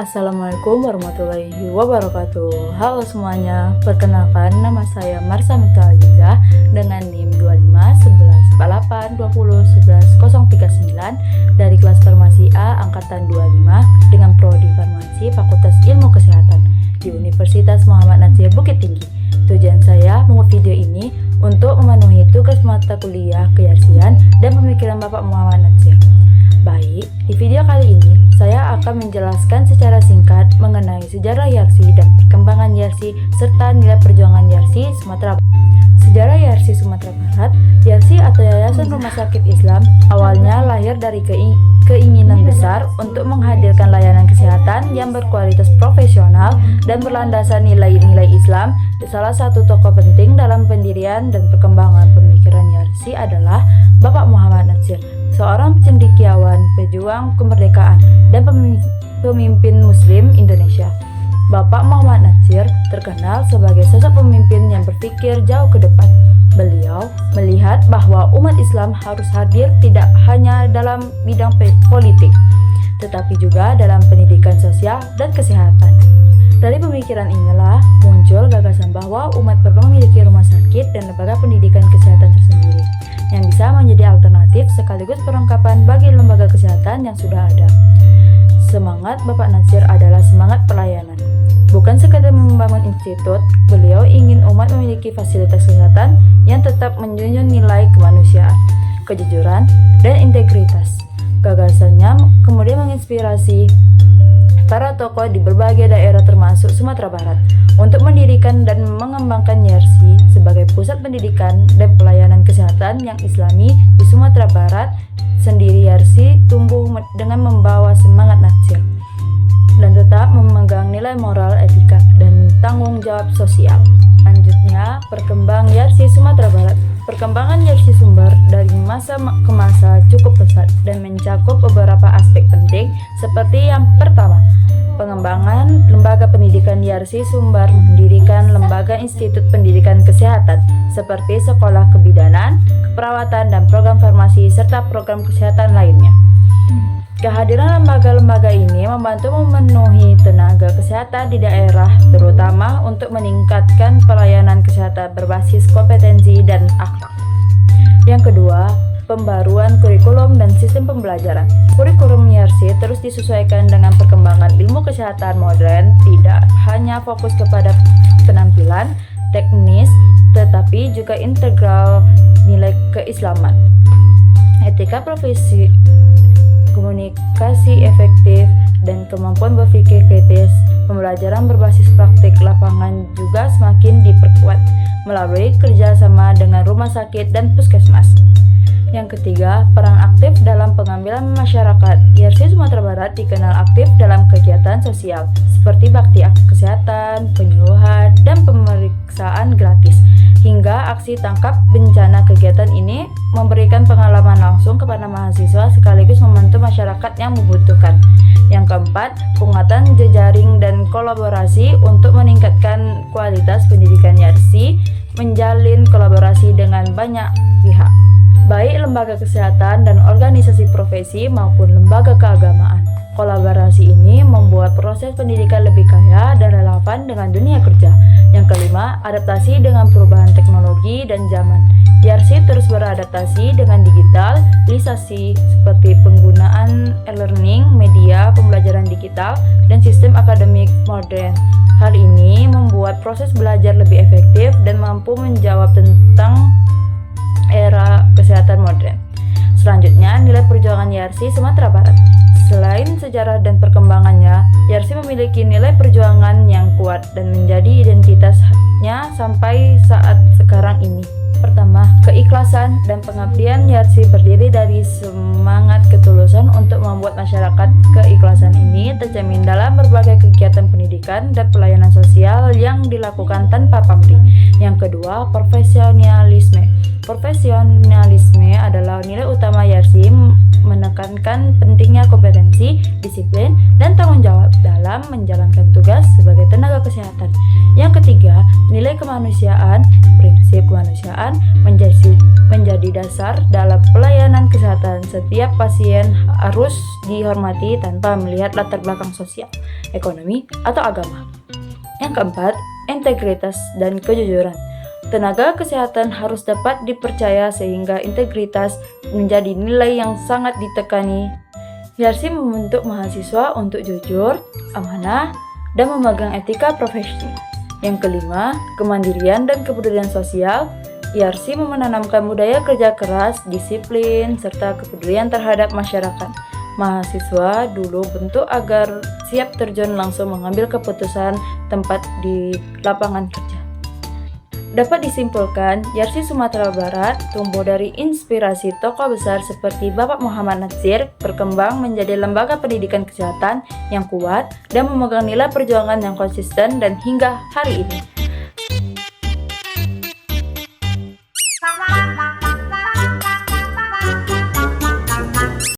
Assalamualaikum warahmatullahi wabarakatuh. Halo semuanya, perkenalkan nama saya Marsha Mifta Aziza dengan NIM 251188201139 dari kelas Farmasi A Angkatan 25 dengan Prodi Farmasi Fakultas Ilmu Kesehatan di Universitas Muhammad Natsir Bukit Tinggi. Tujuan saya membuat video ini untuk memenuhi tugas mata kuliah keyaksian dan pemikiran Bapak Muhammad Natsir. Baik, di video kali ini saya akan menjelaskan secara singkat mengenai sejarah Yarsi dan perkembangan Yarsi serta nilai perjuangan Yarsi Sumatera Barat. Sejarah Yarsi Sumatera Barat. Yarsi atau Yayasan Rumah Sakit Islam awalnya lahir dari keinginan besar untuk menghadirkan layanan kesehatan yang berkualitas profesional dan berlandasan nilai-nilai Islam. Salah satu tokoh penting dalam pendirian dan perkembangan pemikiran Yarsi adalah Bapak Muhammad Natsir, seorang cendekiawan, pejuang kemerdekaan, dan pemimpin Muslim Indonesia. Bapak Muhammad Natsir terkenal sebagai sosok pemimpin yang berpikir jauh ke depan. Beliau melihat bahwa umat Islam harus hadir tidak hanya dalam bidang politik, tetapi juga dalam pendidikan sosial dan kesehatan. Dari pemikiran inilah muncul gagasan bahwa umat perlu memiliki rumah sakit dan lembaga pendidikan kesehatan tersendiri yang bisa menjadi alternatif sekaligus perlengkapan bagi lembaga kesehatan yang sudah ada. Semangat Bapak Natsir adalah semangat pelayanan. Bukan sekadar membangun institut, beliau ingin umat memiliki fasilitas kesehatan yang tetap menjunjung nilai kemanusiaan, kejujuran, dan integritas. Gagasannya kemudian menginspirasi para tokoh di berbagai daerah termasuk Sumatera Barat untuk mendirikan dan mengembangkan Yarsi sebagai pusat pendidikan dan pelayanan kesehatan yang islami di Sumatera Barat. Sendiri Yarsi tumbuh dengan membawa semangat Natsir dan tetap memegang nilai moral, etika, dan tanggung jawab sosial. Selanjutnya, perkembangan Yarsi Sumatera Barat. Perkembangan Yarsi sumber dari masa ke masa cukup pesat dan mencakup beberapa aspek penting seperti yang pertama, pengembangan lembaga pendidikan. Yarsi Sumber mendirikan lembaga institut pendidikan kesehatan seperti sekolah kebidanan, keperawatan, dan program farmasi serta program kesehatan lainnya. Kehadiran lembaga-lembaga ini membantu memenuhi tenaga kesehatan di daerah, terutama untuk meningkatkan pelayanan kesehatan berbasis kompetensi dan akhlak. Yang kedua, pembaruan kurikulum dan sistem pembelajaran. Kurikulum Yarsi terus disesuaikan dengan perkembangan ilmu kesehatan modern, tidak hanya fokus kepada penampilan teknis, tetapi juga integral nilai keislaman, etika profesi, komunikasi efektif, dan kemampuan berpikir kritis. Pembelajaran berbasis praktik lapangan juga semakin diperkuat melalui kerjasama dengan rumah sakit dan puskesmas. Yang ketiga, peran aktif dalam pengambilan masyarakat. Yarsi Sumatera Barat dikenal aktif dalam kegiatan sosial seperti bakti kesehatan, penyuluhan, dan pemeriksaan gratis, hingga aksi tangkap bencana. Kegiatan ini memberikan pengalaman langsung kepada mahasiswa sekaligus membantu masyarakat yang membutuhkan. Yang keempat, penguatan jejaring dan kolaborasi untuk meningkatkan kualitas pendidikan. Yarsi menjalin kolaborasi dengan banyak pihak, baik lembaga kesehatan dan organisasi profesi maupun lembaga keagamaan. Kolaborasi ini membuat proses pendidikan lebih kaya dan relevan dengan dunia kerja. Yang kelima, adaptasi dengan perubahan teknologi dan zaman. Yarsi terus beradaptasi dengan digitalisasi seperti penggunaan e-learning, media pembelajaran digital, dan sistem akademik modern. Hal ini membuat proses belajar lebih efektif dan mampu menjawab tentang era kesehatan modern. Selanjutnya, nilai perjuangan Yarsi Sumatera Barat. Selain sejarah dan perkembangannya, Yarsi memiliki nilai perjuangan yang kuat dan menjadi identitasnya sampai saat sekarang ini. Pertama, keikhlasan dan pengabdian. Yarsi berdiri dari semangat ketulusan untuk membuat masyarakat. Keikhlasan ini tercermin dalam berbagai kegiatan pendidikan dan pelayanan sosial yang dilakukan tanpa pamrih. Yang kedua, profesionalisme. Profesionalisme adalah nilai utama Yarsi, menekankan pentingnya kompetensi, disiplin, dan tanggung jawab dalam menjalankan tugas sebagai tenaga kesehatan. Yang ketiga, nilai kemanusiaan. Prinsip kemanusiaan menjadi menjadi dasar dalam pelayanan kesehatan. Setiap pasien harus dihormati tanpa melihat latar belakang sosial, ekonomi, atau agama. Yang keempat, integritas dan kejujuran. Tenaga kesehatan harus dapat dipercaya sehingga integritas menjadi nilai yang sangat ditekani. YARSI membentuk mahasiswa untuk jujur, amanah, dan memegang etika profesi. Yang kelima, kemandirian dan kepedulian sosial. YARSI menanamkan budaya kerja keras, disiplin, serta kepedulian terhadap masyarakat. Mahasiswa dulu bentuk agar siap terjun langsung mengambil keputusan tempat di lapangan kerja. Dapat disimpulkan, YARSI Sumatera Barat tumbuh dari inspirasi tokoh besar seperti Bapak Muhammad Natsir, berkembang menjadi lembaga pendidikan kesehatan yang kuat dan memegang nilai perjuangan yang konsisten dan hingga hari ini.